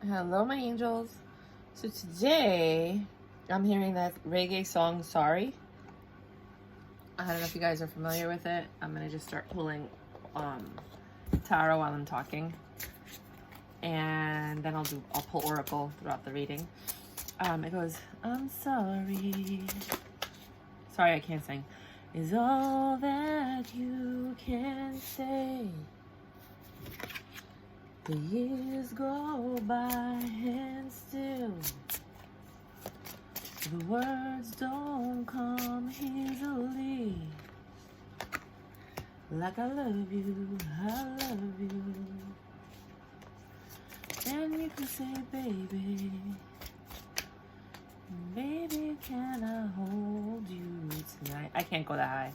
Hello, my angels. So today, I'm hearing that reggae song, Sorry. I don't know if you guys are familiar with it. I'm going to just start pulling tarot while I'm talking. And then I'll pull oracle throughout the reading. It goes, I'm sorry. Sorry, I can't sing. Is all that you can say. The years go by and still the words don't come easily. Like I love you, I love you. And you can say, baby, baby, can I hold you tonight? I can't go that high.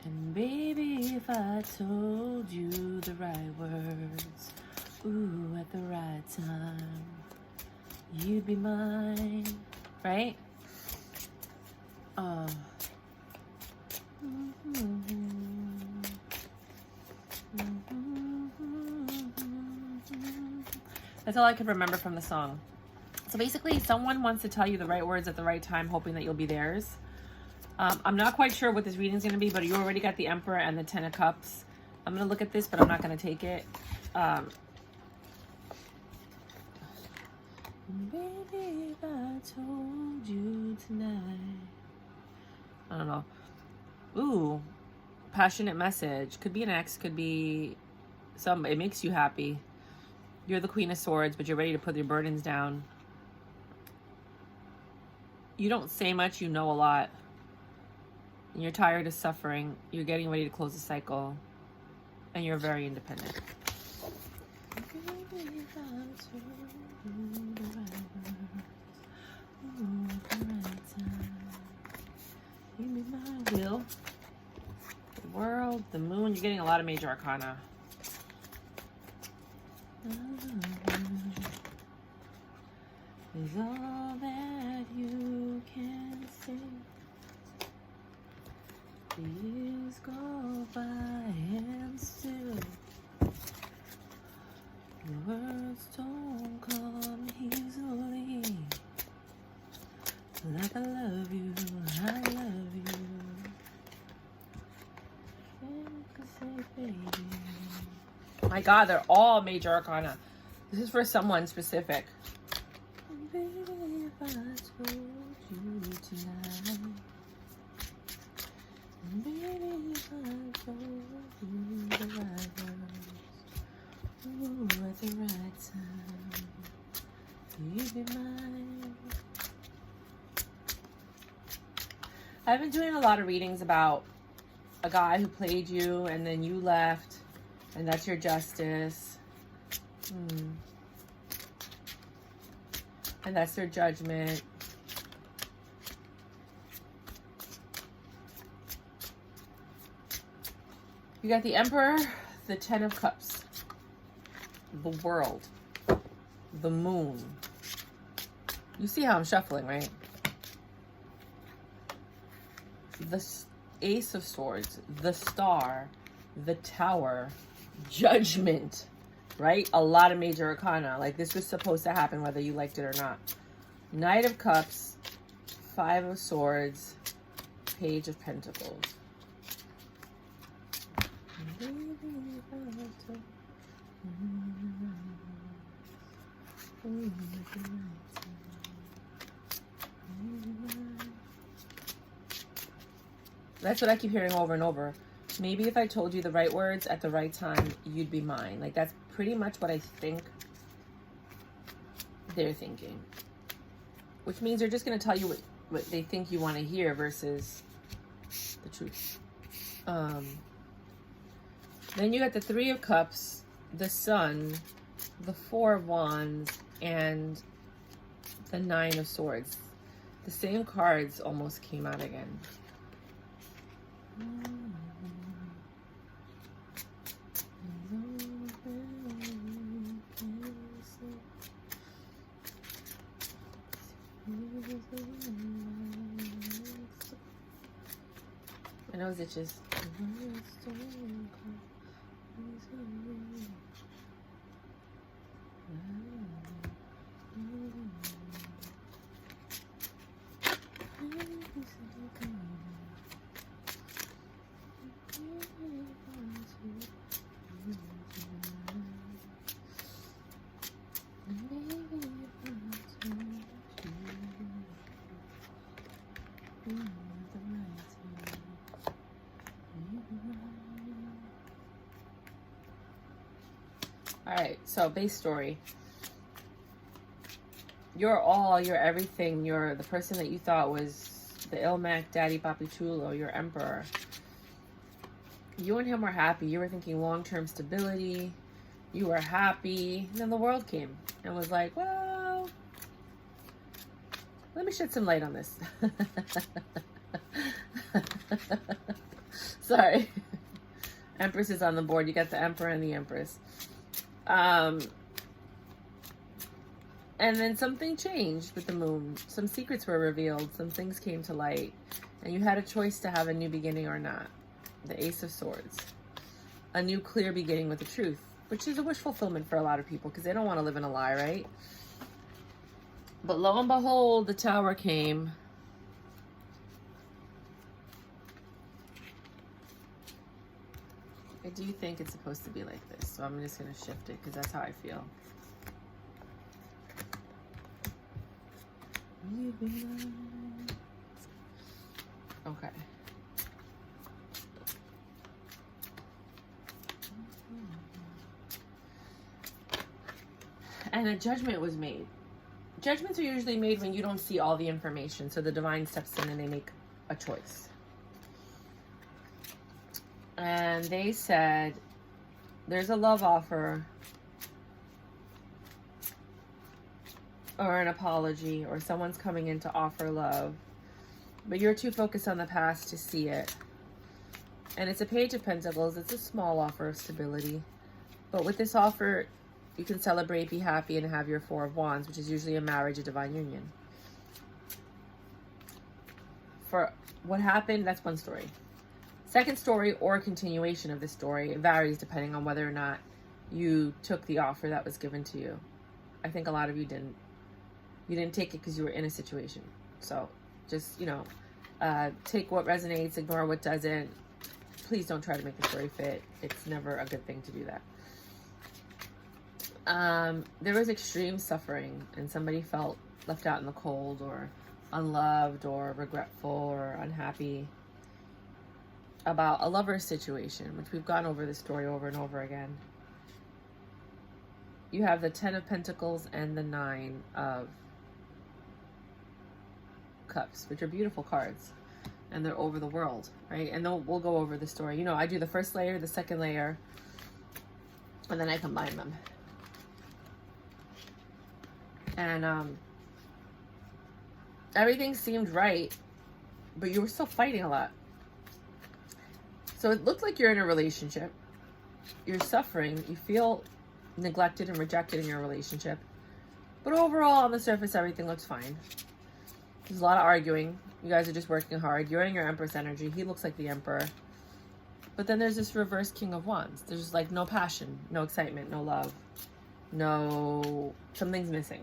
And baby, if I told you the right words, ooh, at the right time, you'd be mine, right? That's all I could remember from the song. So basically, someone wants to tell you the right words at the right time, hoping that you'll be theirs. I'm not quite sure what this reading is going to be, but you already got the Emperor and the Ten of Cups. I'm going to look at this, but I'm not going to take it. Baby, if I told you tonight. I don't know. Ooh, passionate message. Could be an ex, could be it makes you happy. You're the Queen of Swords, but you're ready to put your burdens down. You don't say much, you know a lot. And you're tired of suffering. You're getting ready to close the cycle. And you're very independent. Wheel. The World, the Moon. You're getting a lot of major arcana. Is all that you can say. The years go by and still the words don't come easily. Like I love you, I love you. Say, baby. My God, they're all major arcana. This is for someone specific. Baby, if I told you tonight. Baby, if I told you the right words, ooh, at the right time, you'd be mine. I've been doing a lot of readings about a guy who played you and then you left, and that's your justice. And that's their judgment. You got the Emperor, the Ten of Cups, the World, the Moon. You see how I'm shuffling, right? The Ace of Swords, the Star, the Tower, Judgment, right? A lot of major arcana. Like this was supposed to happen whether you liked it or not. Knight of Cups, Five of Swords, Page of Pentacles. That's what I keep hearing over and over. Maybe if I told you the right words at the right time, you'd be mine. Like that's pretty much what I think they're thinking. Which means they're just going to tell you what they think you want to hear versus the truth. Then you got the Three of Cups, the Sun, the Four of Wands, and the Nine of Swords. The same cards almost came out again. My nose itches. All right, so base story. You're all, you're everything. You're the person that you thought was the Ilmac, Daddy, Papi Chulo, your emperor. You and him were happy. You were thinking long-term stability. You were happy. And then the world came and was like, well, let me shed some light on this. Sorry. Empress is on the board. You got the Emperor and the Empress. And then something changed with the moon. Some secrets were revealed. Some things came to light. And you had a choice to have a new beginning or not. The Ace of Swords. A new clear beginning with the truth. Which is a wish fulfillment for a lot of people. Because they don't want to live in a lie, right? But lo and behold, the Tower came. I do think it's supposed to be like this. So I'm just going to shift it. Because that's how I feel. Okay. And a judgment was made. Judgments are usually made when you don't see all the information. So the divine steps in and they make a choice. And they said, there's a love offer or an apology, or someone's coming in to offer love, but you're too focused on the past to see it. And it's a Page of Pentacles. It's a small offer of stability. But with this offer, you can celebrate, be happy, and have your Four of Wands, which is usually a marriage, a divine union. For what happened, that's one story. Second story, or a continuation of this story, it varies depending on whether or not you took the offer that was given to you. I think a lot of you didn't. You didn't take it because you were in a situation. So just, you know, take what resonates, ignore what doesn't. Please don't try to make the story fit. It's never a good thing to do that. There was extreme suffering and somebody felt left out in the cold or unloved or regretful or unhappy about a lover's situation, which we've gone over this story over and over again. You have the 10 of Pentacles and the 9 of Cups, which are beautiful cards, and they're over the world, right? And then we'll go over the story. You know, I do the first layer, the second layer, and then I combine them. And everything seemed right, but you were still fighting a lot. So it looked like you're in a relationship. You're suffering. You feel neglected and rejected in your relationship. But overall, on the surface, everything looks fine. There's a lot of arguing. You guys are just working hard. You're in your Empress energy. He looks like the Emperor. But then there's this reverse King of Wands. There's like no passion, no excitement, no love. No, something's missing.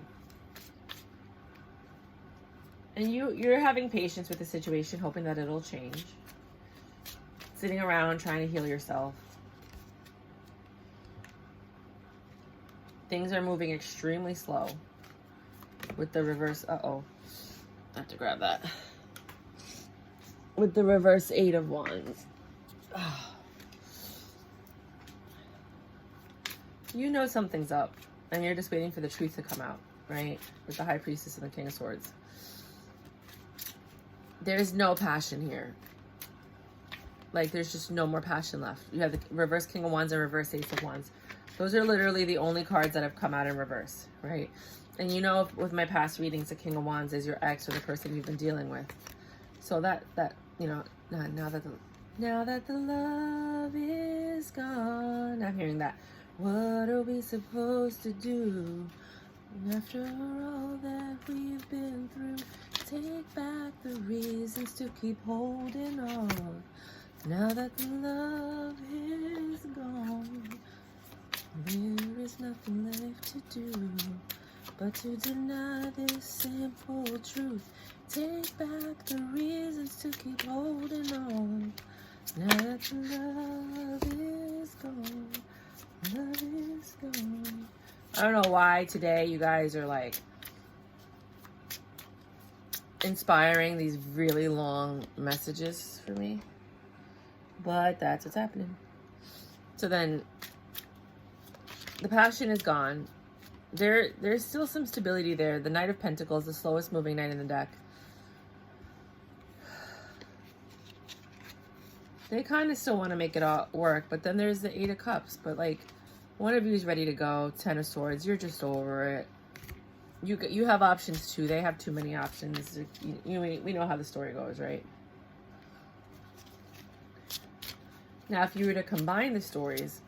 And you're having patience with the situation, hoping that it'll change. Sitting around trying to heal yourself. Things are moving extremely slow with the reverse. Uh-oh. I have to grab that. With the reverse 8 of Wands. Oh. You know something's up. And you're just waiting for the truth to come out, right? With the High Priestess and the King of Swords. There's no passion here. Like, there's just no more passion left. You have the reverse King of Wands and reverse Ace of Wands. Those are literally the only cards that have come out in reverse, right? And you know, with my past readings, the King of Wands is your ex or the person you've been dealing with. So that you know, now that the love is gone, I'm hearing that. What are we supposed to do after all that we've been through? Take back the reasons to keep holding on. Now that the love is gone, there is nothing left to do but to deny this simple truth. Take back the reasons to keep holding on. Now that the love is gone, love is gone. I don't know why today you guys are like inspiring these really long messages for me, but that's what's happening. So then The passion is gone. There's still some stability there. The Knight of Pentacles, the slowest moving knight in the deck. They kind of still want to make it all work, but then there's the Eight of Cups. But like, one of you is ready to go. 10 of Swords, you're just over it. You have options too. They have too many options. We know how the story goes, right? Now, if you were to combine the stories,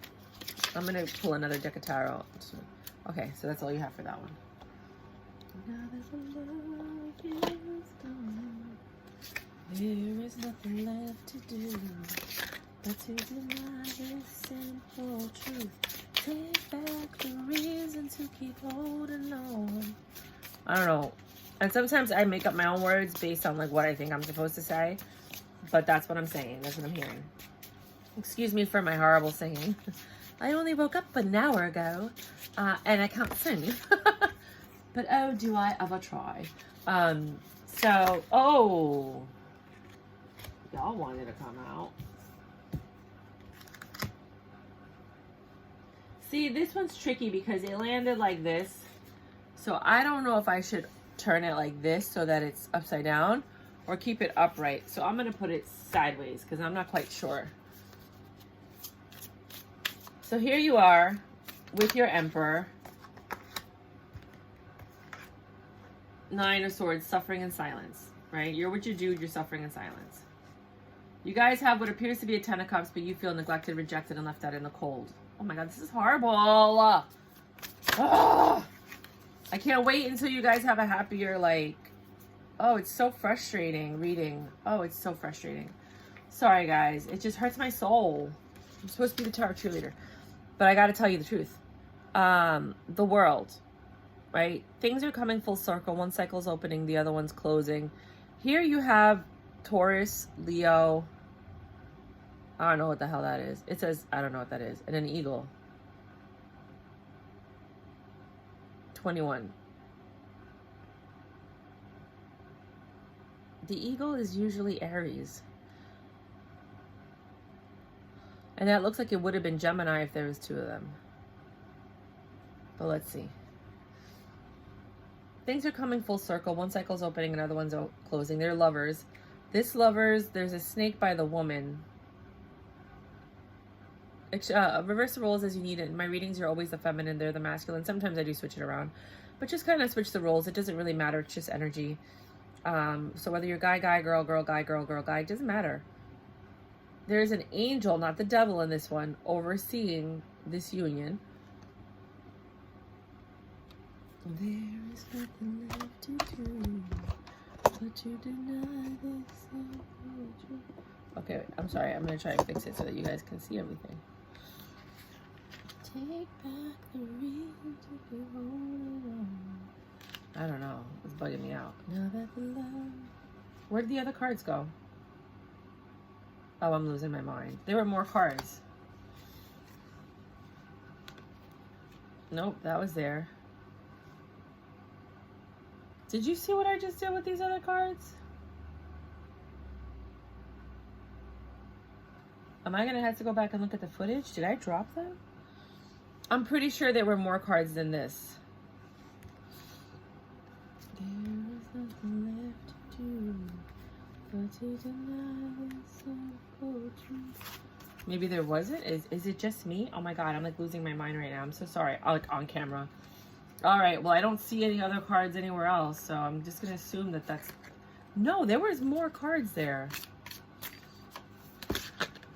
I'm going to pull another deck of tarot. Okay, so that's all you have for that one. Now that the love is gone, there is nothing left to do but to deny this simple truth. Take back the reason to keep holding on. I don't know. And sometimes I make up my own words based on like what I think I'm supposed to say. But that's what I'm saying. That's what I'm hearing. Excuse me for my horrible singing. I only woke up an hour ago. And I can't sing. But oh, do I ever try. So, oh. Y'all wanted to come out. See, this one's tricky because it landed like this. So I don't know if I should turn it like this so that it's upside down or keep it upright. So I'm going to put it sideways because I'm not quite sure. So here you are with your Emperor. Nine of Swords, suffering in silence, right? You're what you do, you're suffering in silence. You guys have what appears to be a 10 of Cups, but you feel neglected, rejected, and left out in the cold. Oh my God, this is horrible. Oh, I can't wait until you guys have a happier, like, oh, it's so frustrating reading. Oh, it's so frustrating. Sorry, guys. It just hurts my soul. I'm supposed to be the tarot cheerleader. But I got to tell you the truth. The world, right? Things are coming full circle. One cycle's opening, the other one's closing. Here you have Taurus, Leo. I don't know what the hell that is. It says, I don't know what that is. And an eagle. 21. The eagle is usually Aries. And that looks like it would have been Gemini if there was two of them. But let's see. Things are coming full circle. One cycle's opening, another one's closing. They're lovers. This lovers, there's a snake by the woman. Reverse the roles as you need it. My readings are always the feminine, they're the masculine. Sometimes I do switch it around. But just kind of switch the roles. It doesn't really matter. It's just energy. So whether you're guy, girl, guy, girl, guy, it doesn't matter. There's an angel, not the devil in this one, overseeing this union. There is nothing left to do but to deny this simple truth. Okay, I'm sorry. I'm going to try and fix it so that you guys can see everything. Take back the reason to be holding on. I don't know. It's bugging me out. Now that the love... Where'd the other cards go? Oh, I'm losing my mind. There were more cards. Nope, that was there. Did you see what I just did with these other cards? Am I going to have to go back and look at the footage? Did I drop them? I'm pretty sure there were more cards than this. There is nothing left to do but to deny this simple truth. Maybe there wasn't? Is it just me? Oh my God, I'm like losing my mind right now. I'm so sorry. Like on camera. All right, well, I don't see any other cards anywhere else, so I'm just going to assume that that's... No, there was more cards there.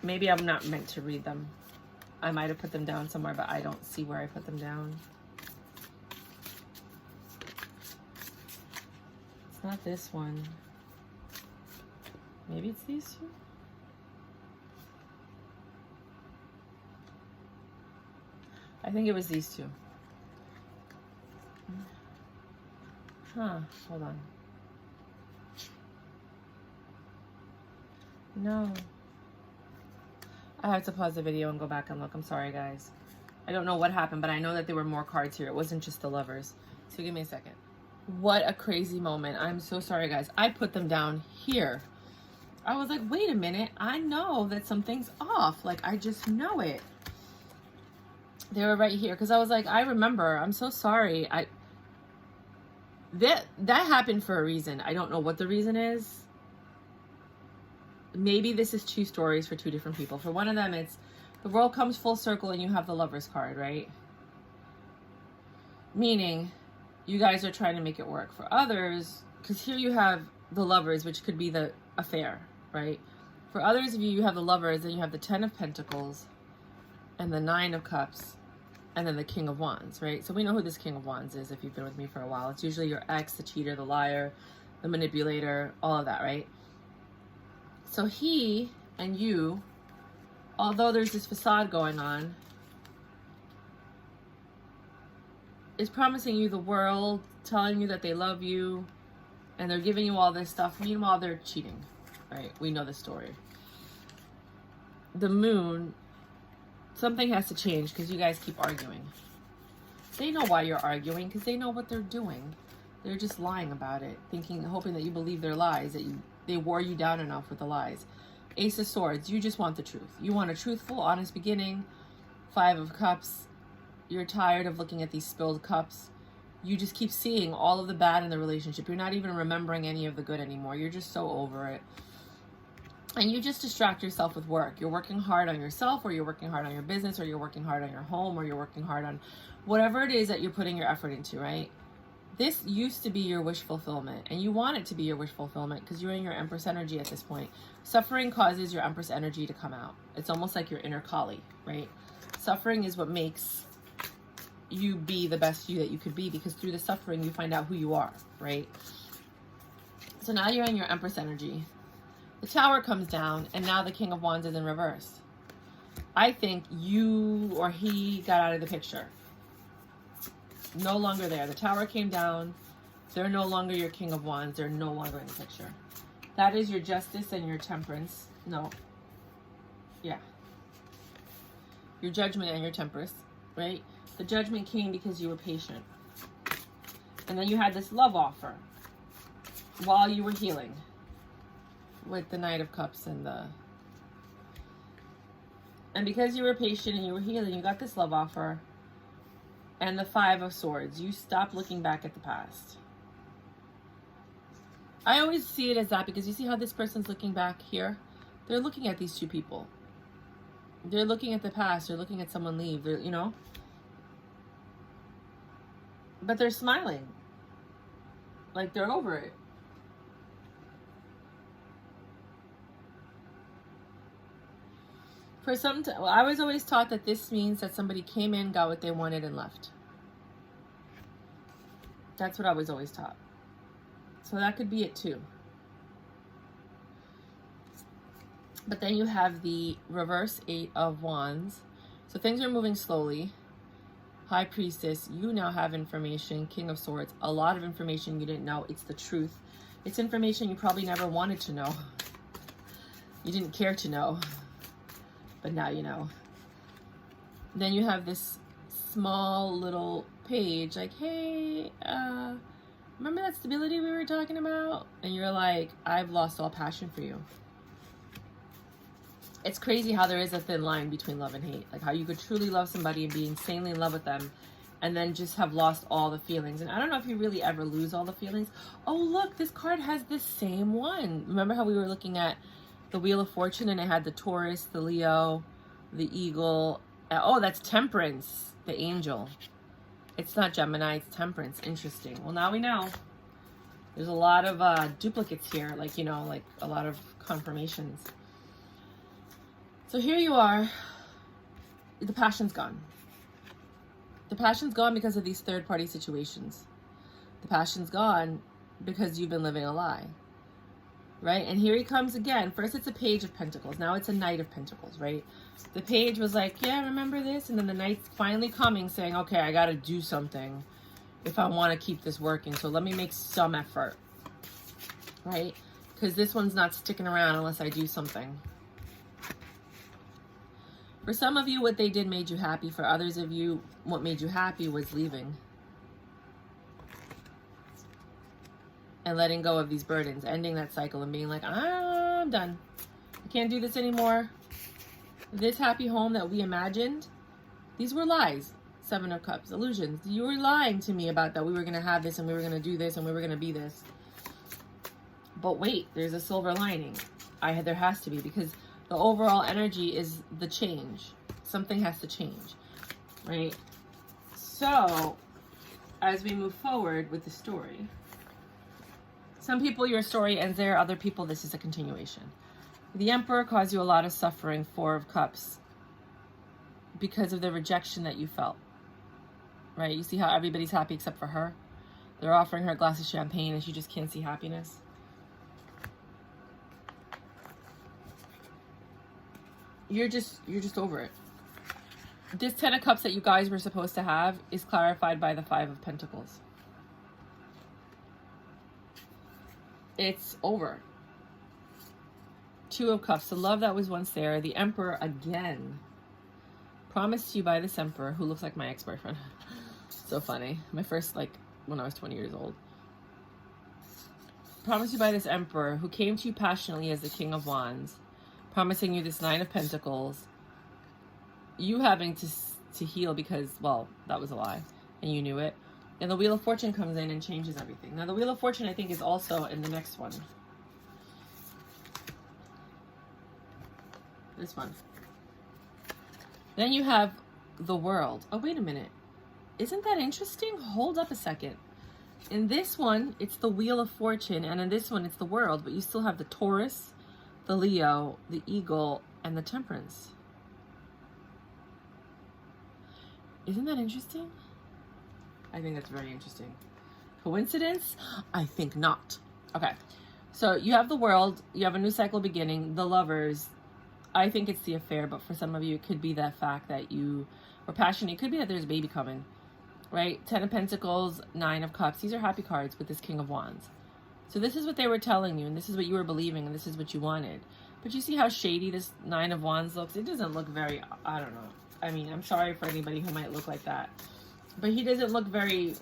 Maybe I'm not meant to read them. I might have put them down somewhere, but I don't see where I put them down. It's not this one. Maybe it's these two? I think it was these two. Huh, hold on. No. I have to pause the video and go back and look. I'm sorry, guys. I don't know what happened, but I know that there were more cards here. It wasn't just the lovers. So give me a second. What a crazy moment. I'm so sorry, guys. I put them down here. I was like, wait a minute. I know that something's off. Like, I just know it. They were right here. Because I was like, I remember. I'm so sorry. That happened for a reason. I don't know what the reason is. Maybe this is two stories for two different people. For one of them, it's the world comes full circle and you have the Lovers card, right? Meaning, you guys are trying to make it work. For others, because here you have the Lovers, which could be the affair, right? For others of you, you have the Lovers, and you have the 10 of Pentacles, and the 9 of Cups, and then the King of Wands, right? So we know who this King of Wands is if you've been with me for a while. It's usually your ex, the cheater, the liar, the manipulator, all of that, right? So he and you, although there's this facade going on, is promising you the world, telling you that they love you, and they're giving you all this stuff. Meanwhile, they're cheating, right? We know the story. The Moon, something has to change because you guys keep arguing. They know why you're arguing because they know what they're doing. They're just lying about it, hoping that you believe their lies, that they wore you down enough with the lies. Ace of Swords, you just want the truth. You want a truthful, honest beginning. 5 of Cups, you're tired of looking at these spilled cups. You just keep seeing all of the bad in the relationship. You're not even remembering any of the good anymore. You're just so over it. And you just distract yourself with work. You're working hard on yourself, or you're working hard on your business, or you're working hard on your home, or you're working hard on whatever it is that you're putting your effort into, right? This used to be your wish fulfillment, and you want it to be your wish fulfillment because you're in your Empress energy at this point. Suffering causes your Empress energy to come out. It's almost like your inner Kali, right? Suffering is what makes you be the best you that you could be, because through the suffering you find out who you are, right? So now you're in your Empress energy. The Tower comes down, and now the King of Wands is in reverse. I think you or he got out of the picture. No longer there. The Tower came down. They're no longer your King of Wands. They're no longer in the picture. That is your Justice and your Temperance. No. Yeah. Your Judgment and your Temperance, right? The Judgment came because you were patient. And then you had this love offer while you were healing with the Knight of Cups and because you were patient and you were healing, you got this love offer. And the 5 of Swords. You stop looking back at the past. I always see it as that because you see how this person's looking back here? They're looking at these two people. They're looking at the past. They're looking at someone leave. They're, you know? But they're smiling. Like they're over it. For some time, I was always taught that this means that somebody came in, got what they wanted, and left. That's what I was always taught. So that could be it too. But then you have the reverse 8 of Wands. So things are moving slowly. High Priestess, you now have information. King of Swords, a lot of information you didn't know. It's the truth. It's information you probably never wanted to know. You didn't care to know. But now you know. Then you have this small little page like, hey, remember that stability we were talking about? And you're like, I've lost all passion for you. It's crazy how there is a thin line between love and hate. Like how you could truly love somebody and be insanely in love with them and then just have lost all the feelings. And I don't know if you really ever lose all the feelings. Oh, look, this card has the same one. Remember how we were looking at the Wheel of Fortune and it had the Taurus, the Leo, the Eagle. Oh, that's Temperance, the Angel. It's not Gemini, it's Temperance. Interesting. Well, now we know. There's a lot of duplicates here, like, you know, like a lot of confirmations. So here you are. The passion's gone. The passion's gone because of these third-party situations. The passion's gone because you've been living a lie. Right? And here he comes again. First it's a Page of Pentacles. Now it's a Knight of Pentacles, right? The Page was like, yeah, remember this? And then the Knight's finally coming saying, okay, I got to do something if I want to keep this working. So let me make some effort. Right? Because this one's not sticking around unless I do something. For some of you, what they did made you happy. For others of you, what made you happy was leaving. And letting go of these burdens, ending that cycle and being like, I'm done. I can't do this anymore. This happy home that we imagined These were lies. Seven of Cups, illusions. You were lying to me about that we were going to have this and we were going to do this and we were going to be this. But wait, there's a silver lining. There has to be, because the overall energy is the change. Something has to change, right? So, as we move forward with the story, some people, your story ends there. Other people, this is a continuation. The Emperor caused you a lot of suffering, Four of Cups, because of the rejection that you felt, right? You see how everybody's happy except for her? They're offering her a glass of champagne and she just can't see happiness. You're just over it. This Ten of Cups that you guys were supposed to have is clarified by the Five of Pentacles. It's over. Two of Cups, the love that was once there. The Emperor again. Promised to you by this Emperor, who looks like my ex-boyfriend. So funny. My first, like, when I was 20 years old. Promised you by this Emperor, who came to you passionately as the King of Wands. Promising you this Nine of Pentacles. You having to heal because, well, that was a lie. And you knew it. And the Wheel of Fortune comes in and changes everything. Now, the Wheel of Fortune, I think, is also in the next one. This one. Then you have the World. Oh, wait a minute. Isn't that interesting? Hold up a second. In this one, it's the Wheel of Fortune. And in this one, it's the World. But you still have the Taurus, the Leo, the Eagle, and the Temperance. Isn't that interesting? I think that's very interesting. Coincidence? I think not. Okay. So you have the World. You have a new cycle beginning. The Lovers. I think it's the affair, but for some of you, it could be that fact that you were passionate. It could be that there's a baby coming, right? Ten of Pentacles, Nine of Cups. These are happy cards with this King of Wands. So this is what they were telling you, and this is what you were believing, and this is what you wanted. But you see how shady this Nine of Wands looks? It doesn't look very, I don't know. I mean, I'm sorry for anybody who might look like that. But he doesn't look very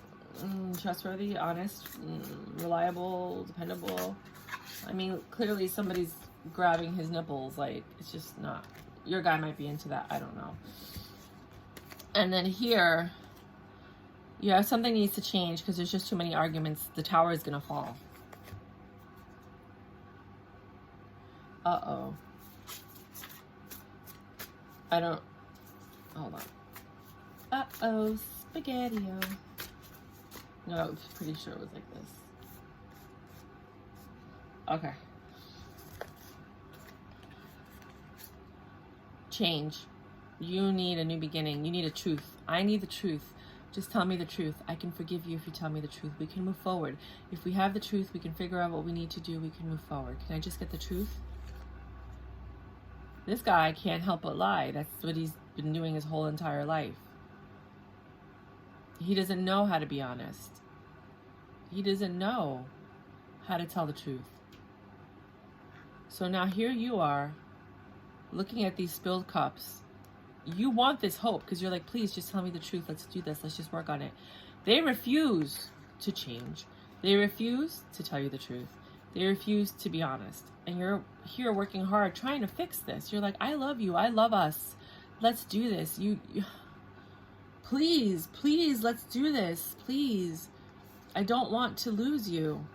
trustworthy, honest, reliable, dependable. I mean, clearly somebody's grabbing his nipples. Like, it's just not. Your guy might be into that. I don't know. And then here, you have something needs to change because there's just too many arguments. The tower is going to fall. Uh-oh. I don't... Hold on. Uh-oh. Spaghetti-o. No, I'm pretty sure it was like this. Okay. Change. You need a new beginning. You need a truth. I need the truth. Just tell me the truth. I can forgive you if you tell me the truth. We can move forward. If we have the truth, we can figure out what we need to do. We can move forward. Can I just get the truth? This guy can't help but lie. That's what he's been doing his whole entire life. He doesn't know how to be honest. He doesn't know how to tell the truth. So now here you are, looking at these spilled cups. You want this hope because you're like, please just tell me the truth. Let's do this. Let's just work on it. They refuse to change. They refuse to tell you the truth. They refuse to be honest. And you're here working hard, trying to fix this. You're like, I love you. I love us. Let's do this. Please, please, let's do this. Please. I don't want to lose you.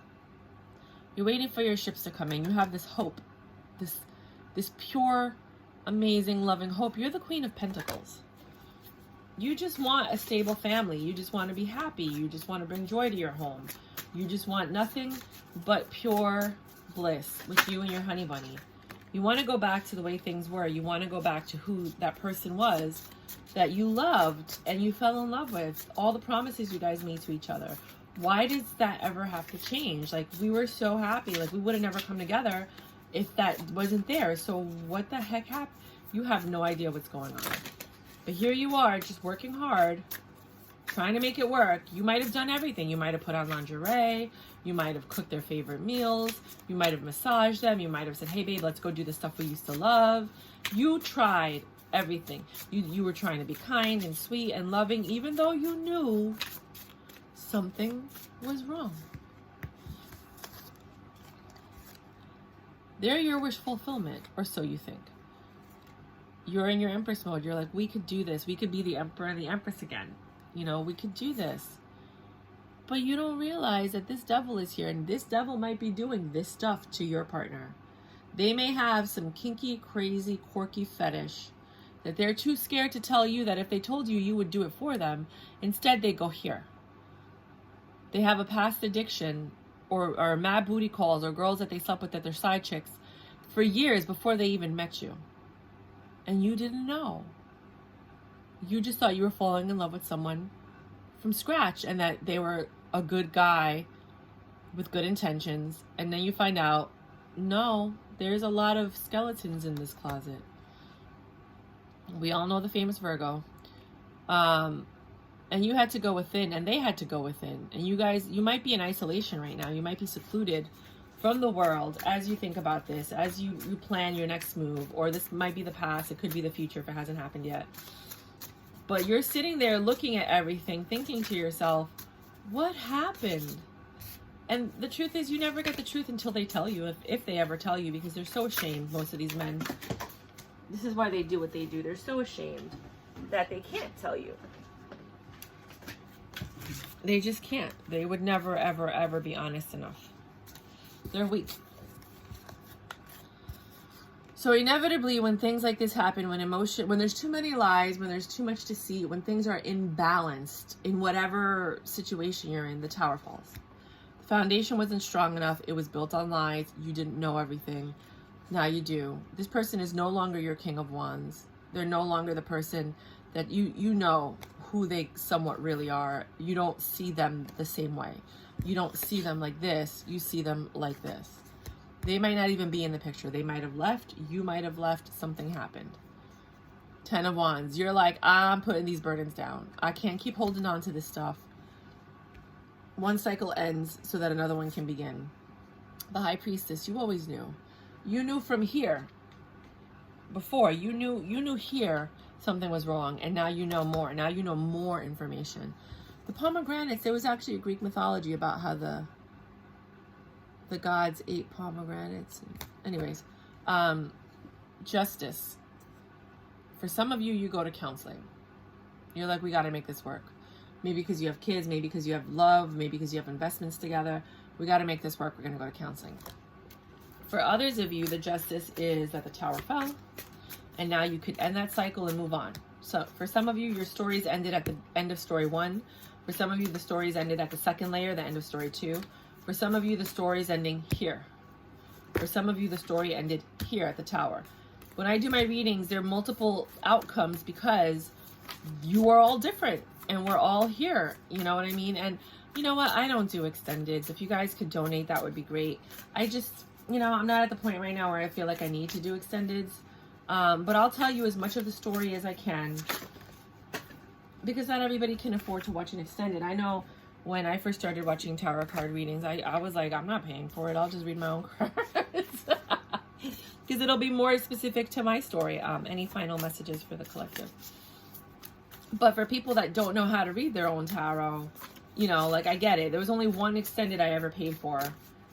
You're waiting for your ships to come in. You have this hope. This pure, amazing, loving hope. You're the Queen of Pentacles. You just want a stable family. You just want to be happy. You just want to bring joy to your home. You just want nothing but pure bliss with you and your honey bunny. You want to go back to the way things were. You want to go back to who that person was that you loved and you fell in love with. All the promises you guys made to each other. Why does that ever have to change? Like, we were so happy. Like, we would have never come together if that wasn't there. So what the heck happened? You have no idea what's going on. But here you are, just working hard, trying to make it work. You might have done everything. You might have put on lingerie. You might have cooked their favorite meals. You might have massaged them. You might have said, hey, babe, let's go do the stuff we used to love. You tried everything. You were trying to be kind and sweet and loving, even though you knew something was wrong. They're your wish fulfillment, or so you think. You're in your Empress mode. You're like, we could do this. We could be the Emperor and the Empress again. You know, we could do this. But you don't realize that this devil is here, and this devil might be doing this stuff to your partner. They may have some kinky, crazy, quirky fetish that they're too scared to tell you that if they told you, you would do it for them. Instead, they go here. They have a past addiction or mad booty calls or girls that they slept with that they're side chicks for years before they even met you. And you didn't know. You just thought you were falling in love with someone from scratch and that they were a good guy with good intentions. And then you find out, no, there's a lot of skeletons in this closet. We all know the famous Virgo. And you had to go within, and they had to go within. And you guys, you might be in isolation right now. You might be secluded from the world as you think about this, as you plan your next move. Or this might be the past. It could be the future if it hasn't happened yet. But you're sitting there looking at everything, thinking to yourself, what happened? And the truth is, you never get the truth until they tell you, if they ever tell you, because they're so ashamed, most of these men. This is why they do what they do. They're so ashamed that they can't tell you. They just can't. They would never, ever, ever be honest enough. They're weak. So inevitably, when things like this happen, when there's too many lies, when there's too much deceit, when things are imbalanced in whatever situation you're in, the tower falls. The foundation wasn't strong enough. It was built on lies. You didn't know everything. Now you do. This person is no longer your King of Wands. They're no longer the person that you know who they somewhat really are. You don't see them the same way. You don't see them like this. You see them like this. They might not even be in the picture. They might have left. You might have left. Something happened. 10 of Wands. You're like, I'm putting these burdens down. I can't keep holding on to this stuff. One cycle ends so that another one can begin. The High Priestess, you always knew. You knew from here. Before, you knew here something was wrong, and now you know more. Now you know more information. The pomegranates, there was actually a Greek mythology about how the gods ate pomegranates. Anyways, justice. For some of you, you go to counseling. You're like, we got to make this work. Maybe because you have kids, maybe because you have love, maybe because you have investments together. We got to make this work. We're going to go to counseling. For others of you, the justice is that the tower fell, and now you could end that cycle and move on. So for some of you, your stories ended at the end of story 1. For some of you, the stories ended at the second layer, the end of story 2. For some of you, the story's ending here. For some of you, the story ended here at the tower. When I do my readings, there are multiple outcomes because you are all different and we're all here. You know what I mean? And you know what? I don't do extendeds. If you guys could donate, that would be great. I just, you know, I'm not at the point right now where I feel like I need to do extendeds. But I'll tell you as much of the story as I can because not everybody can afford to watch an extended. I know when I first started watching tarot card readings, I was like, I'm not paying for it. I'll just read my own cards. Because it'll be more specific to my story. Any final messages for the collective? But for people that don't know how to read their own tarot, you know, like I get it. There was only one extended I ever paid for.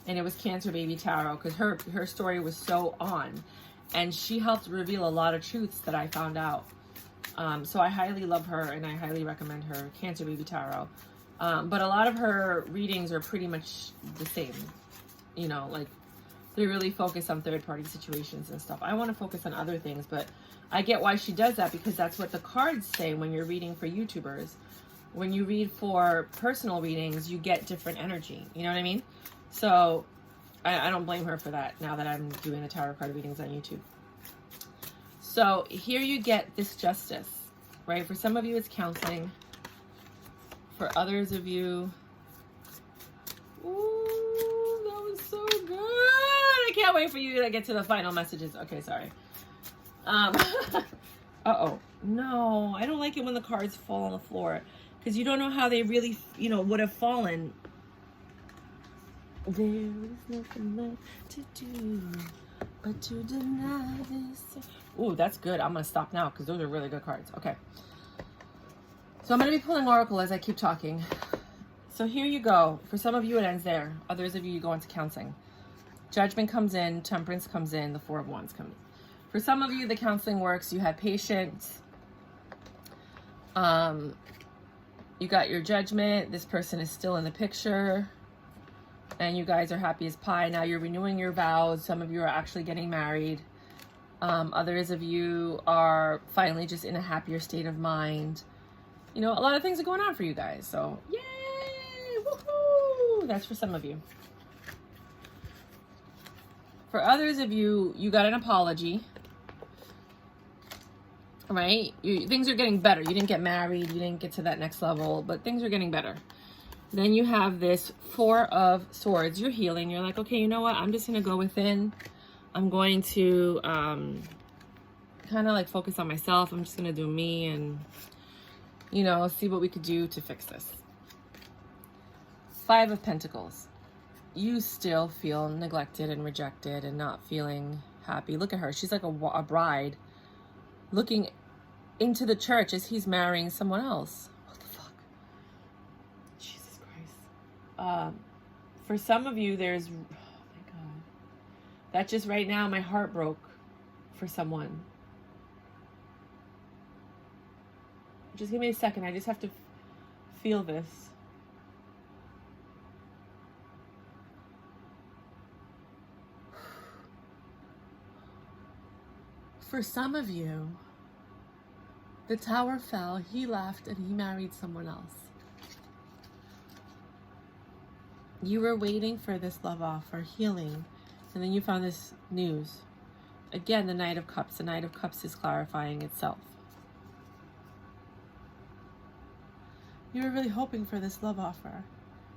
And it was Cancer Baby Tarot. Because her story was so on. And she helped reveal a lot of truths that I found out. So I highly love her and I highly recommend her, Cancer Baby Tarot. But a lot of her readings are pretty much the same. You know, like they really focus on third-party situations and stuff. I want to focus on other things, but I get why she does that because that's what the cards say when you're reading for YouTubers. When you read for personal readings, you get different energy. You know what I mean? So I don't blame her for that now that I'm doing the tarot card readings on YouTube. So here you get this justice, right? For some of you, it's counseling. For others of you, ooh, that was so good. I can't wait for you to get to the final messages. Okay, sorry. Uh-oh. No, I don't like it when the cards fall on the floor because you don't know how they really, you know, would have fallen. There is nothing left to do but to deny this. Ooh, that's good. I'm going to stop now because those are really good cards. Okay. So I'm going to be pulling Oracle as I keep talking. So here you go. For some of you, it ends there. Others of you, you go into counseling. Judgment comes in. Temperance comes in. The Four of Wands comes in. For some of you, the counseling works. You had patience. You got your judgment. This person is still in the picture. And you guys are happy as pie. Now you're renewing your vows. Some of you are actually getting married. Others of you are finally just in a happier state of mind. You know, a lot of things are going on for you guys. So, yay! Woohoo! That's for some of you. For others of you, you got an apology. Right? Things are getting better. You didn't get married. You didn't get to that next level. But things are getting better. Then you have this Four of Swords. You're healing. You're like, okay, you know what? I'm just going to go within. I'm going to kind of like focus on myself. I'm just going to do me and, you know, see what we could do to fix this. Five of Pentacles. You still feel neglected and rejected and not feeling happy. Look at her. She's like a bride looking into the church as he's marrying someone else. What the fuck? Jesus Christ. For some of you, there's... That just right now, my heart broke for someone. Just give me a second. I just have to feel this. For some of you, the tower fell, he left, and he married someone else. You were waiting for this love offer, healing. And then you found this news. Again, the Knight of Cups. The Knight of Cups is clarifying itself. You were really hoping for this love offer.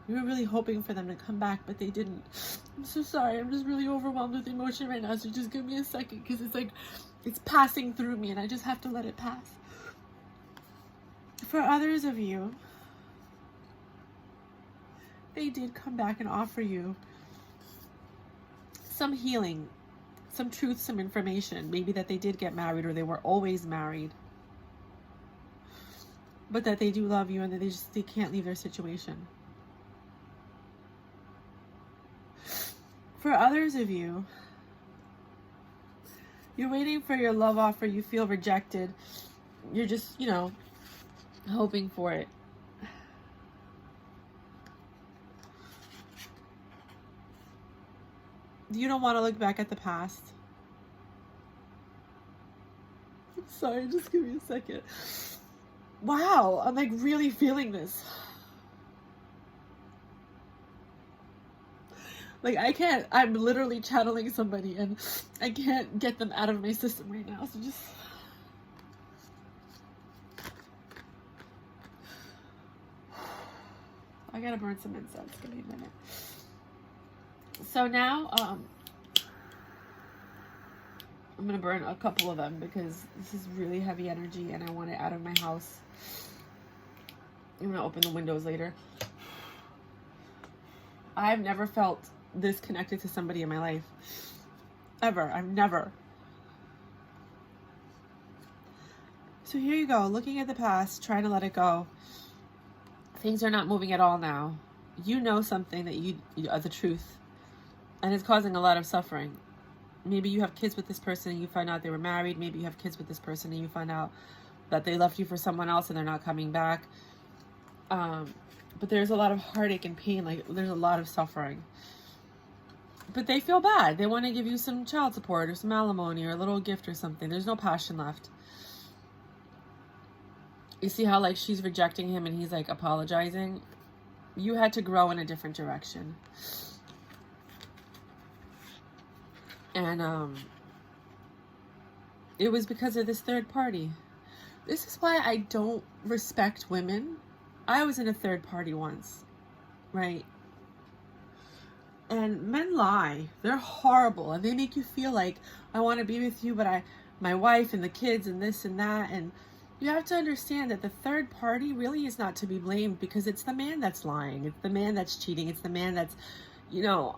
You were really hoping for them to come back, but they didn't. I'm so sorry. I'm just really overwhelmed with emotion right now. So just give me a second, because it's like, it's passing through me and I just have to let it pass. For others of you, they did come back and offer you some healing, some truth, some information. Maybe that they did get married or they were always married. But that they do love you and that they can't leave their situation. For others of you, you're waiting for your love offer, you feel rejected. You're just, you know, hoping for it. You don't want to look back at the past. I'm sorry, just give me a second. Wow, I'm like really feeling this. Like I'm literally channeling somebody and I can't get them out of my system right now. So just... I gotta burn some incense. Give me a minute. So now, I'm going to burn a couple of them because this is really heavy energy and I want it out of my house. I'm going to open the windows later. I've never felt this connected to somebody in my life. Ever. I've never. So here you go. Looking at the past, trying to let it go. Things are not moving at all now. You know something that you are the truth. And it's causing a lot of suffering. Maybe you have kids with this person and you find out they were married. Maybe you have kids with this person and you find out that they left you for someone else and they're not coming back. But there's a lot of heartache and pain. Like, there's a lot of suffering. But they feel bad. They want to give you some child support or some alimony or a little gift or something. There's no passion left. You see how, like, she's rejecting him and he's, like, apologizing? You had to grow in a different direction. And it was because of this third party. This is why I don't respect women. I was in a third party once, right? And men lie. They're horrible. And they make you feel like, I want to be with you, but my wife and the kids and this and that. And you have to understand that the third party really is not to be blamed because it's the man that's lying. It's the man that's cheating. It's the man that's, you know,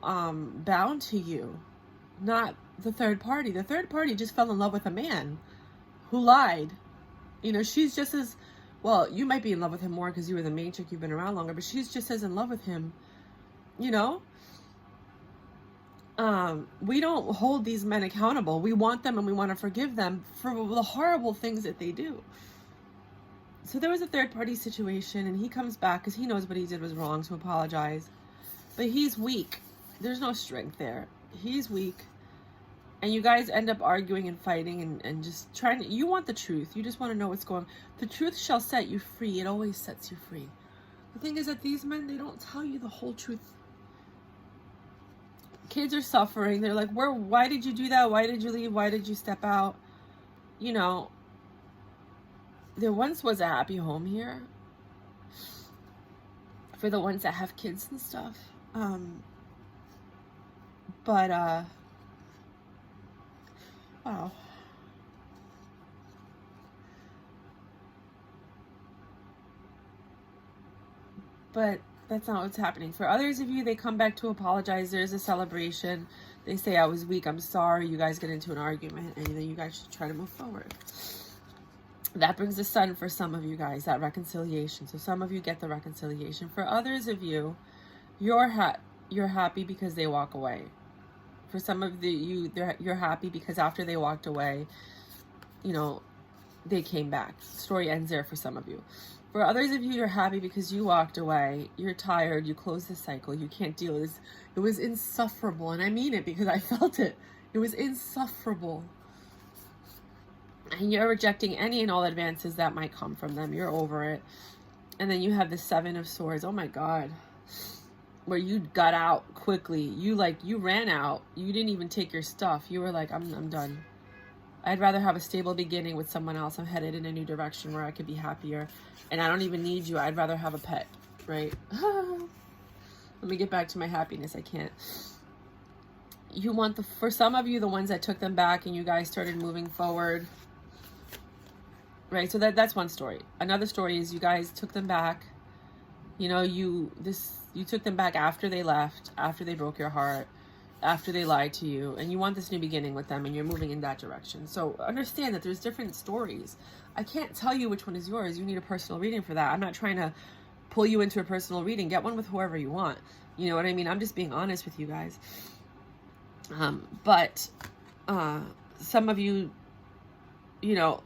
bound to you. Not the third party. The third party just fell in love with a man who lied. You know, she's just as, well, you might be in love with him more because you were the main chick, you've been around longer, but she's just as in love with him, you know? we don't hold these men accountable. We want them and we want to forgive them for the horrible things that they do. So there was a third party situation, and he comes back because he knows what he did was wrong, to apologize. But he's weak. There's no strength there. He's weak. And you guys end up arguing and fighting and just trying to, you want the truth. You just want to know what's going on. The truth shall set you free. It always sets you free. The thing is that these men, they don't tell you the whole truth. Kids are suffering. They're like, why did you do that? Why did you leave? Why did you step out? You know, there once was a happy home here for the ones that have kids and stuff. Wow. But that's not what's happening. For others of you, they come back to apologize. There's a celebration. They say, I was weak. I'm sorry. You guys get into an argument, and then you guys should try to move forward. That brings the sun for some of you guys, that reconciliation. So some of you get the reconciliation. For others of you, you're happy because they walk away. For some of you, you're happy because after they walked away, you know, they came back. Story ends there for some of you. For others of you, you're happy because you walked away. You're tired. You closed the cycle. You can't deal with this. It was insufferable. And I mean it because I felt it. It was insufferable. And you're rejecting any and all advances that might come from them. You're over it. And then you have the Seven of Swords. Oh my God. Where you got out quickly. You ran out. You didn't even take your stuff. You were like, I'm done. I'd rather have a stable beginning with someone else. I'm headed in a new direction where I could be happier. And I don't even need you. I'd rather have a pet, right? Let me get back to my happiness. I can't. You want for some of you, the ones that took them back and you guys started moving forward. Right? So that's one story. Another story is you guys took them back. You know, you took them back after they left, after they broke your heart, after they lied to you, and you want this new beginning with them, and you're moving in that direction. So understand that there's different stories. I can't tell you which one is yours. You need a personal reading for that. I'm not trying to pull you into a personal reading. Get one with whoever you want. You know what I mean? I'm just being honest with you guys. But some of you, you know,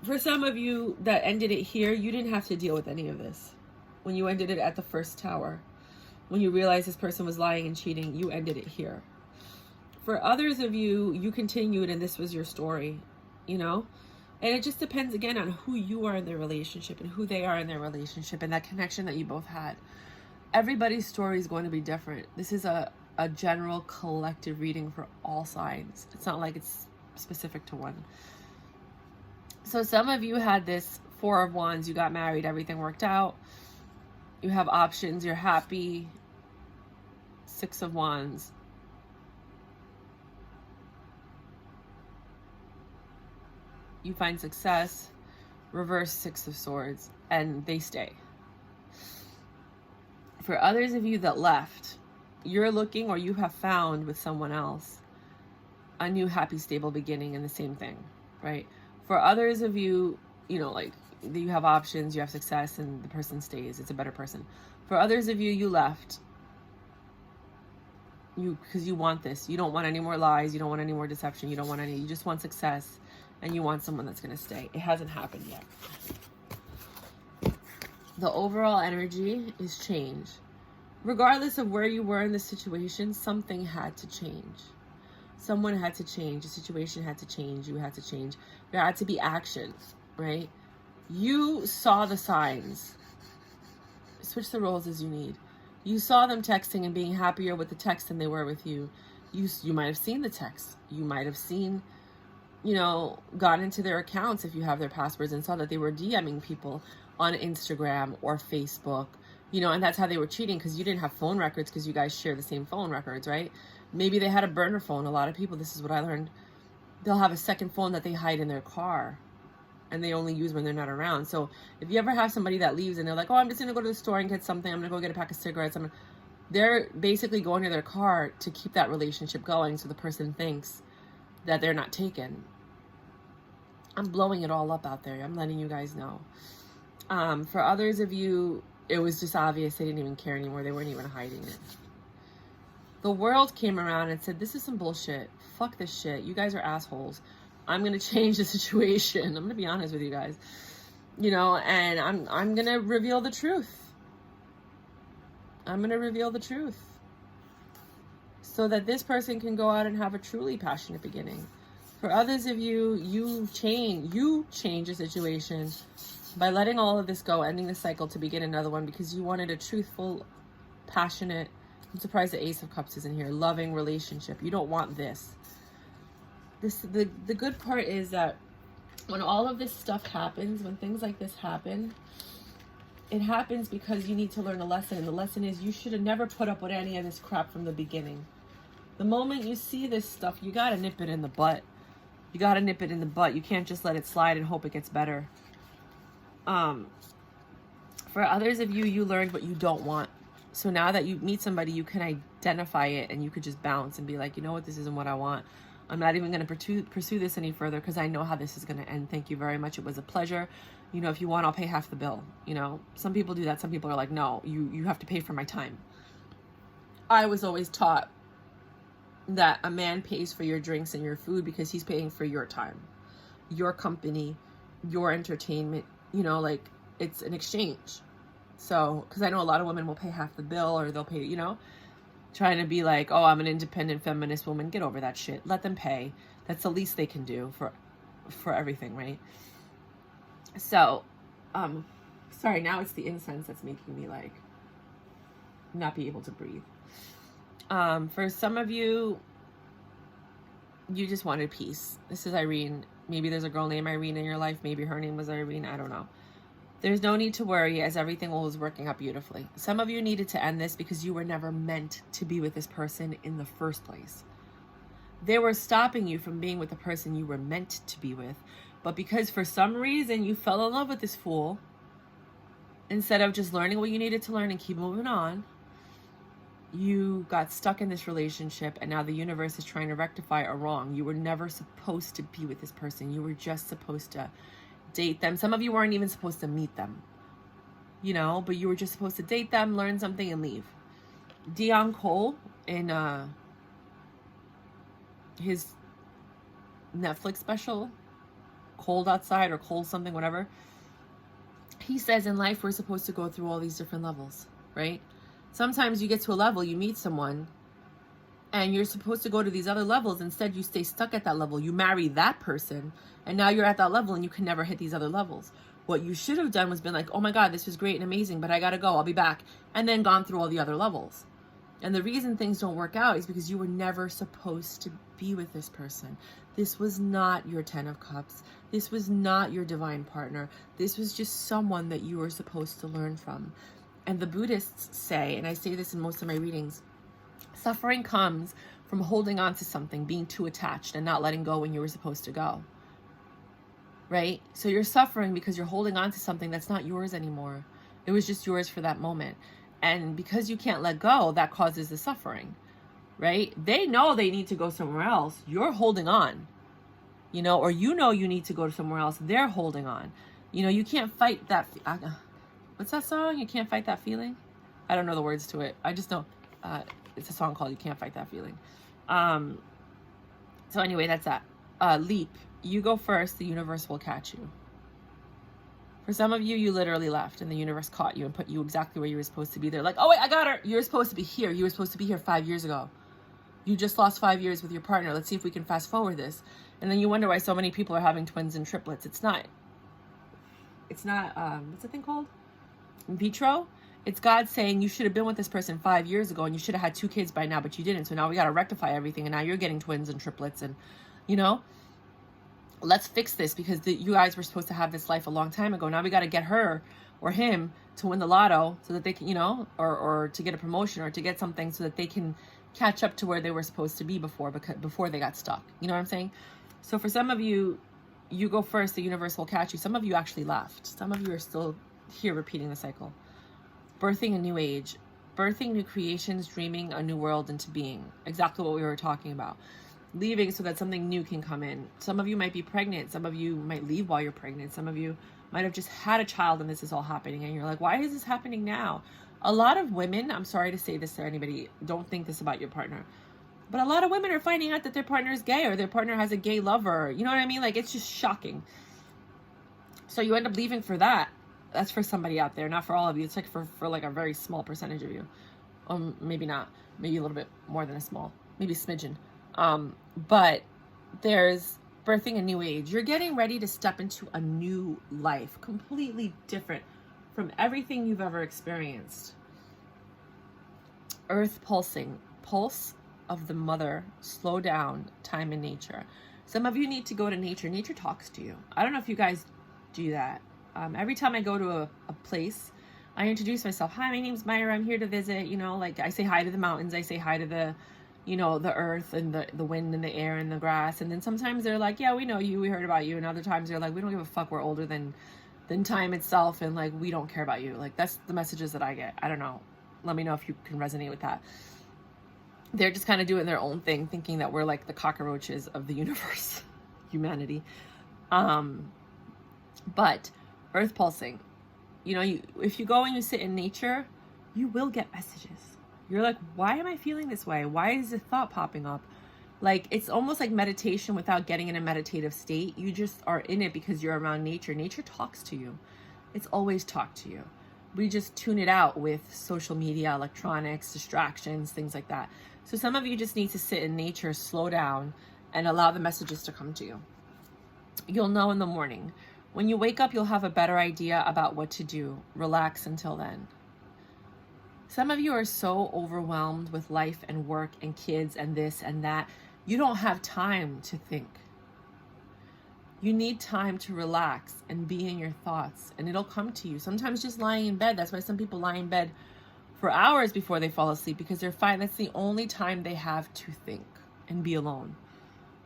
for some of you that ended it here, you didn't have to deal with any of this. When you ended it at the first tower, when you realized this person was lying and cheating, you ended it here. For others of you, you continued and this was your story, you know? And it just depends, again, on who you are in their relationship and who they are in their relationship and that connection that you both had. Everybody's story is going to be different. This is a general collective reading for all signs. It's not like it's specific to one. So some of you had this Four of Wands. You got married. Everything worked out. You have options. You're happy. Six of Wands. You find success. Reverse Six of Swords. And they stay. For others of you that left, you're looking or you have found with someone else a new happy stable beginning in the same thing, right? For others of you, you know, like you have options, you have success, and the person stays. It's a better person. For others of you, you left because you want this. You don't want any more lies. You don't want any more deception. You just want success, and you want someone that's going to stay. It hasn't happened yet. The overall energy is change. Regardless of where you were in the situation, something had to change. Someone had to change. The situation had to change. You had to change. There had to be action, right? You saw the signs. Switch the roles as you need. You saw them texting and being happier with the text than they were with you. You might have seen the text. You might have seen, you know, gone into their accounts if you have their passwords and saw that they were DMing people on Instagram or Facebook, you know, and that's how they were cheating because you didn't have phone records because you guys share the same phone records, right? Maybe they had a burner phone. A lot of people, this is what I learned, they'll have a second phone that they hide in their car and they only use when they're not around. So if you ever have somebody that leaves and they're like, oh, I'm just going to go to the store and get something. I'm going to go get a pack of cigarettes. They're basically going to their car to keep that relationship going so the person thinks that they're not taken. I'm blowing it all up out there. I'm letting you guys know. For others of you, it was just obvious they didn't even care anymore. They weren't even hiding it. The world came around and said, this is some bullshit. Fuck this shit. You guys are assholes. I'm going to change the situation. I'm going to be honest with you guys. You know, and I'm going to reveal the truth. I'm going to reveal the truth. So that this person can go out and have a truly passionate beginning. For others of you, you change a situation by letting all of this go, ending the cycle to begin another one because you wanted a truthful, passionate, I'm surprised the Ace of Cups is in here, loving relationship. You don't want this. The good part is that when all of this stuff happens, when things like this happen, it happens because you need to learn a lesson. And the lesson is you should have never put up with any of this crap from the beginning. The moment you see this stuff, you got to nip it in the butt. You got to nip it in the butt. You can't just let it slide and hope it gets better. For others of you, you learned what you don't want. So now that you meet somebody, you can identify it and you could just bounce and be like, you know what, this isn't what I want. I'm not even going to pursue this any further because I know how this is going to end. Thank you very much. It was a pleasure. You know, if you want, I'll pay half the bill. You know, some people do that. Some people are like, no, you have to pay for my time. I was always taught that a man pays for your drinks and your food because he's paying for your time, your company, your entertainment, you know, like it's an exchange. So, because I know a lot of women will pay half the bill or they'll pay, you know, trying to be like, oh, I'm an independent feminist woman. Get over that shit. Let them pay. That's the least they can do for everything, right? So, sorry, now it's the incense that's making me like not be able to breathe. For some of you, you just wanted peace. This is Irene. Maybe there's a girl named Irene in your life. Maybe her name was Irene. I don't know. There's no need to worry as everything was working out beautifully. Some of you needed to end this because you were never meant to be with this person in the first place. They were stopping you from being with the person you were meant to be with. But because for some reason you fell in love with this fool, instead of just learning what you needed to learn and keep moving on, you got stuck in this relationship and now the universe is trying to rectify a wrong. You were never supposed to be with this person. You were just supposed to date them. Some of you weren't even supposed to meet them, you know, but you were just supposed to date them, learn something and leave. Dion Cole in his Netflix special, Cold Outside or Cold something, whatever, he says in life we're supposed to go through all these different levels, right? Sometimes you get to a level, you meet someone, and you're supposed to go to these other levels. Instead, you stay stuck at that level. You marry that person, and now you're at that level, and you can never hit these other levels. What you should have done was been like, oh my God, this was great and amazing, but I gotta go, I'll be back. And then gone through all the other levels. And the reason things don't work out is because you were never supposed to be with this person. This was not your 10 of Cups. This was not your divine partner. This was just someone that you were supposed to learn from. And the Buddhists say, and I say this in most of my readings, suffering comes from holding on to something, being too attached and not letting go when you were supposed to go. Right? So you're suffering because you're holding on to something that's not yours anymore. It was just yours for that moment. And because you can't let go, that causes the suffering. Right? They know they need to go somewhere else. You're holding on. You know, or you know you need to go to somewhere else. They're holding on. You know, you can't fight that. What's that song? You can't fight that feeling? I don't know the words to it. I just know it's a song called You Can't Fight That Feeling. So anyway, that's that. Leap. You go first. The universe will catch you. For some of you, you literally left and the universe caught you and put you exactly where you were supposed to be. They're like, oh, wait, I got her. You're supposed to be here. You were supposed to be here 5 years ago. You just lost 5 years with your partner. Let's see if we can fast forward this. And then you wonder why so many people are having twins and triplets. It's not, what's the thing called? In vitro. It's God saying you should have been with this person 5 years ago and you should have had 2 kids by now, but you didn't. So now we got to rectify everything. And now you're getting twins and triplets and, you know, let's fix this because you guys were supposed to have this life a long time ago. Now we got to get her or him to win the lotto so that they can, you know, or to get a promotion or to get something so that they can catch up to where they were supposed to be before they got stuck. You know what I'm saying? So for some of you, you go first, the universe will catch you. Some of you actually left. Some of you are still here repeating the cycle. Birthing a new age, birthing new creations, dreaming a new world into being. Exactly what we were talking about. Leaving so that something new can come in. Some of you might be pregnant. Some of you might leave while you're pregnant. Some of you might have just had a child and this is all happening. And you're like, why is this happening now? A lot of women, I'm sorry to say this to anybody, don't think this about your partner, but a lot of women are finding out that their partner is gay or their partner has a gay lover. You know what I mean? Like, it's just shocking. So you end up leaving for that. That's for somebody out there, not for all of you. It's like for like a very small percentage of you. Maybe not. Maybe a little bit more than a small. Maybe a smidgen. But there's birthing a new age. You're getting ready to step into a new life, completely different from everything you've ever experienced. Earth pulsing. Pulse of the mother. Slow down. Time in nature. Some of you need to go to nature. Nature talks to you. I don't know if you guys do that. Every time I go to a place, I introduce myself. Hi, my name's Myra. I'm here to visit. You know, like, I say hi to the mountains. I say hi to the, you know, the earth and the wind and the air and the grass. And then sometimes they're like, yeah, we know you. We heard about you. And other times they're like, we don't give a fuck. We're older than time itself. And like, we don't care about you. Like, that's the messages that I get. I don't know. Let me know if you can resonate with that. They're just kind of doing their own thing, thinking that we're like the cockroaches of the universe, humanity. But earth pulsing, you know, if you go and you sit in nature, you will get messages. You're like, why am I feeling this way? Why is this thought popping up? Like, it's almost like meditation without getting in a meditative state. You just are in it because you're around nature. Nature talks to you. It's always talked to you. We just tune it out with social media, electronics, distractions, things like that. So some of you just need to sit in nature, slow down, and allow the messages to come to you. You'll know in the morning. When you wake up, you'll have a better idea about what to do. Relax until then. Some of you are so overwhelmed with life and work and kids and this and that. You don't have time to think. You need time to relax and be in your thoughts, and it'll come to you. Sometimes just lying in bed. That's why some people lie in bed for hours before they fall asleep, because they're fine. That's the only time they have to think and be alone.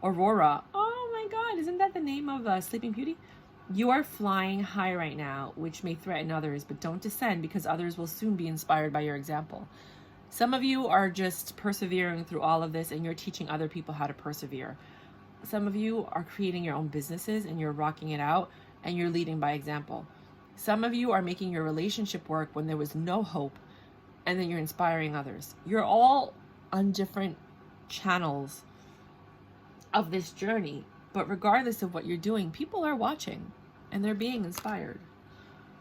Aurora. Oh my God, isn't that the name of Sleeping Beauty? You are flying high right now, which may threaten others, but don't descend, because others will soon be inspired by your example. Some of you are just persevering through all of this, and you're teaching other people how to persevere. Some of you are creating your own businesses and you're rocking it out, and you're leading by example. Some of you are making your relationship work when there was no hope, and then you're inspiring others. You're all on different channels of this journey, but regardless of what you're doing, people are watching and they're being inspired.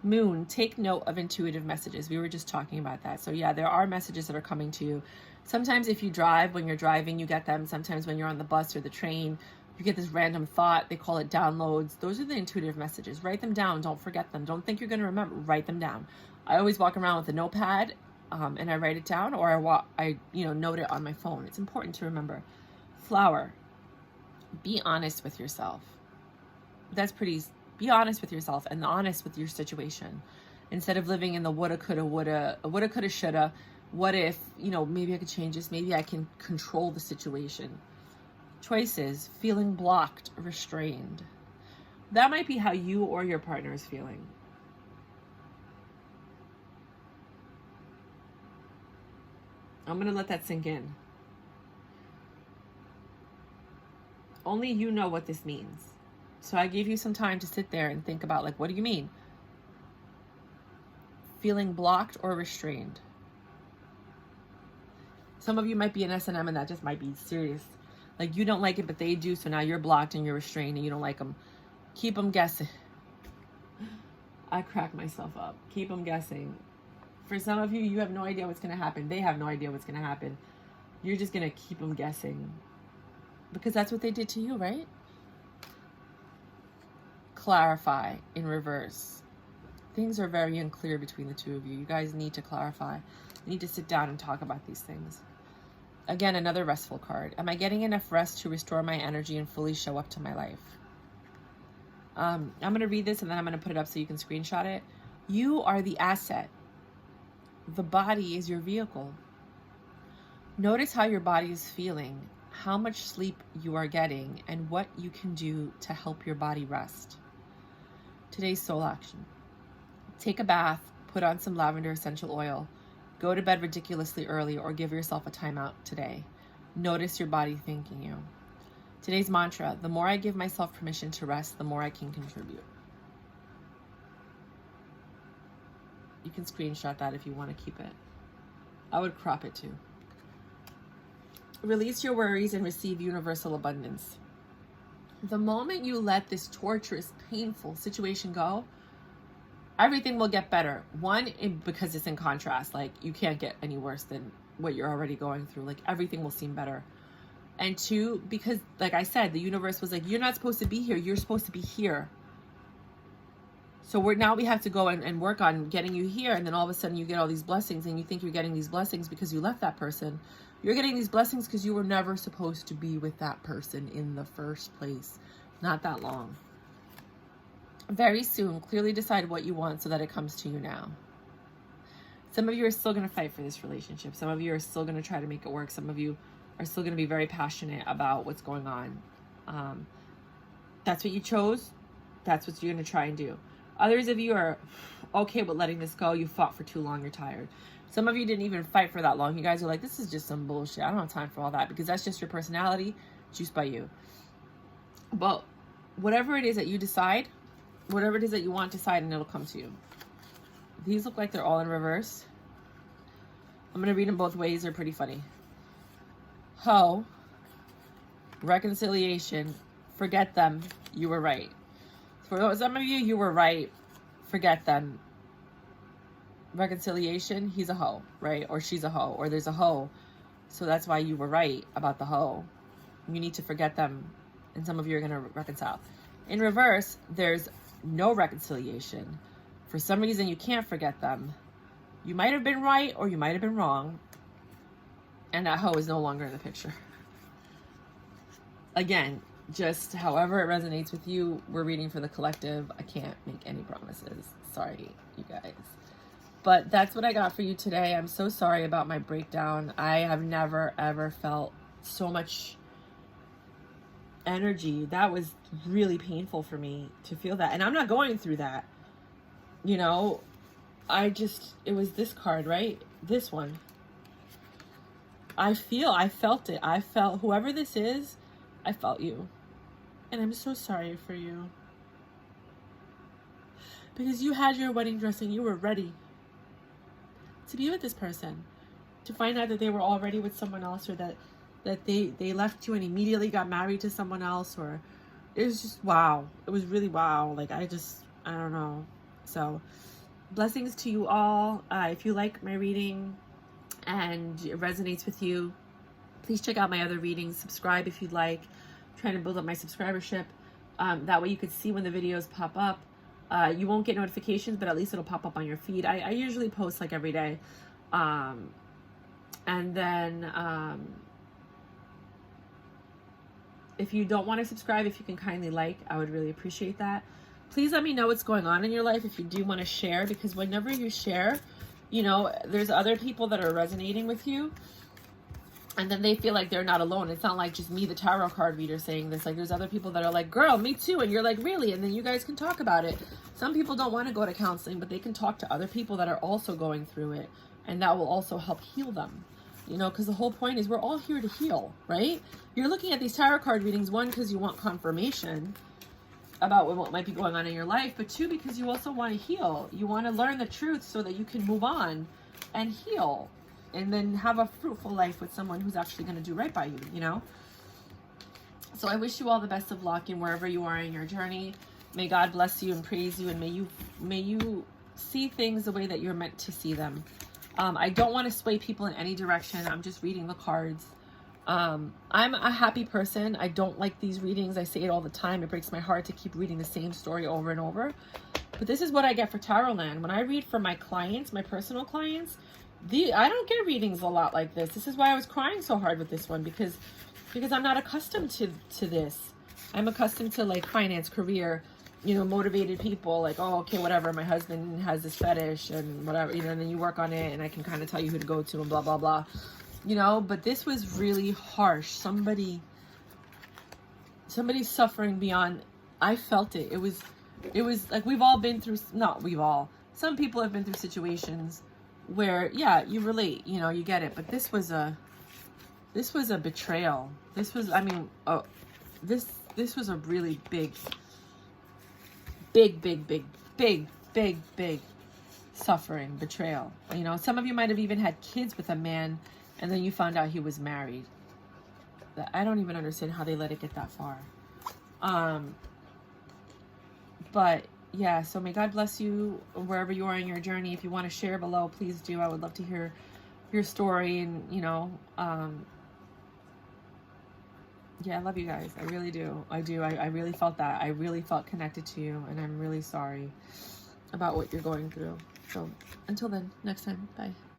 Moon, take note of intuitive messages. We were just talking about that. So yeah, there are messages that are coming to you. Sometimes if you drive, when you're driving, you get them. Sometimes when you're on the bus or the train, you get this random thought. They call it downloads. Those are the intuitive messages. Write them down. Don't forget them. Don't think you're going to remember. Write them down. I always walk around with a notepad and I write it down, or I note it on my phone. It's important to remember. Flower, be honest with yourself. Be honest with yourself and honest with your situation. Instead of living in the woulda, coulda, shoulda. What if, maybe I could change this. Maybe I can control the situation. Choices, feeling blocked, restrained. That might be how you or your partner is feeling. I'm going to let that sink in. Only you know what this means. So I gave you some time to sit there and think about, what do you mean? Feeling blocked or restrained. Some of you might be an S&M and that just might be serious. Like, you don't like it, but they do, so now you're blocked and you're restrained and you don't like them. Keep them guessing. I crack myself up. Keep them guessing. For some of you, you have no idea what's going to happen. They have no idea what's going to happen. You're just going to keep them guessing. Because that's what they did to you, right? Clarify in reverse. Things are very unclear between the two of you. You guys need to clarify. You need to sit down and talk about these things. Again, another restful card. Am I getting enough rest to restore my energy and fully show up to my life? I'm going to read this and then I'm going to put it up so you can screenshot it. You are the asset. The body is your vehicle. Notice how your body is feeling, how much sleep you are getting, and what you can do to help your body rest. Today's soul action. Take a bath, put on some lavender essential oil, go to bed ridiculously early, or give yourself a timeout today. Notice your body thanking you. Today's mantra, the more I give myself permission to rest, the more I can contribute. You can screenshot that if you want to keep it. I would crop it too. Release your worries and receive universal abundance. The moment you let this torturous, painful situation go, everything will get better. One, because it's in contrast. Like, you can't get any worse than what you're already going through. Like, everything will seem better. And two, because, like I said, the universe was like, you're not supposed to be here. You're supposed to be here. So now we have to go and work on getting you here. And then all of a sudden you get all these blessings, and you think you're getting these blessings because you left that person. You're getting these blessings because you were never supposed to be with that person in the first place. Not that long. Very soon, clearly decide what you want so that it comes to you now. Some of you are still going to fight for this relationship. Some of you are still going to try to make it work. Some of you are still going to be very passionate about what's going on. That's what you chose. That's what you're going to try and do. Others of you are okay with letting this go. You fought for too long. You're tired. Some of you didn't even fight for that long. You guys are like, this is just some bullshit. I don't have time for all that, because that's just your personality, juiced by you. But whatever it is that you decide, whatever it is that you want, decide, and it'll come to you. These look like they're all in reverse. I'm going to read them both ways. They're pretty funny. Ho, reconciliation, forget them, you were right. For some of you, you were right, forget them. Reconciliation, he's a hoe, right? Or she's a hoe, or there's a hoe. So that's why you were right about the hoe. You need to forget them, and some of you are going to reconcile. In reverse, there's no reconciliation. For some reason, you can't forget them. You might have been right, or you might have been wrong, and that hoe is no longer in the picture. Again, just however it resonates with you, we're reading for the collective. I can't make any promises. Sorry, you guys. But that's what I got for you today. I'm so sorry about my breakdown. I have never, ever felt so much energy. That was really painful for me to feel that. And I'm not going through that. You know, it was this card, right? This one. I felt it. I felt, whoever this is, I felt you. And I'm so sorry for you. Because you had your wedding dress and you were ready to be with this person. To find out that they were already with someone else, or that they left you and immediately got married to someone else, or it was just wow. It was really wow. Like, I don't know. So blessings to you all. If you like my reading and it resonates with you, please check out my other readings. Subscribe if you'd like. I'm trying to build up my subscribership. That way you could see when the videos pop up. You won't get notifications, but at least it'll pop up on your feed. I usually post like every day. And then if you don't want to subscribe, if you can kindly like, I would really appreciate that. Please let me know what's going on in your life if you do want to share, because whenever you share, you know, there's other people that are resonating with you, and then they feel like they're not alone. It's not like just me, the tarot card reader, saying this. Like, there's other people that are like, girl, me too. And you're like, really? And then you guys can talk about it. Some people don't want to go to counseling, but they can talk to other people that are also going through it, and that will also help heal them. You know, because the whole point is we're all here to heal, right? You're looking at these tarot card readings, one, because you want confirmation about what might be going on in your life, but two, because you also want to heal. You want to learn the truth so that you can move on and heal, and then have a fruitful life with someone who's actually going to do right by you, you know? So I wish you all the best of luck in wherever you are in your journey. May God bless you and praise you, and may you see things the way that you're meant to see them. I don't want to sway people in any direction. I'm just reading the cards. I'm a happy person. I don't like these readings. I say it all the time. It breaks my heart to keep reading the same story over and over. But this is what I get for Tarotland. When I read for my clients, my personal clients, I don't get readings a lot like this. This is why I was crying so hard with this one, because I'm not accustomed to this. I'm accustomed to like finance, career, you know, motivated people, like, oh, okay, whatever, my husband has this fetish and whatever, you know, and then you work on it and I can kind of tell you who to go to and blah, blah, blah, you know. But this was really harsh. Somebody's suffering beyond, I felt it. It was like, we've all been through, some people have been through situations where, yeah, you relate, you know, you get it. But this was a betrayal. This was, I mean, this was a really big suffering, betrayal. You know, some of you might have even had kids with a man and then you found out he was married. I don't even understand how they let it get that far. But yeah, so may God bless you wherever you are in your journey. If you want to share below, please do. I would love to hear your story. And, you know, yeah, I love you guys. I really do. I do. I really felt that. I really felt connected to you. And I'm really sorry about what you're going through. So until then, next time. Bye.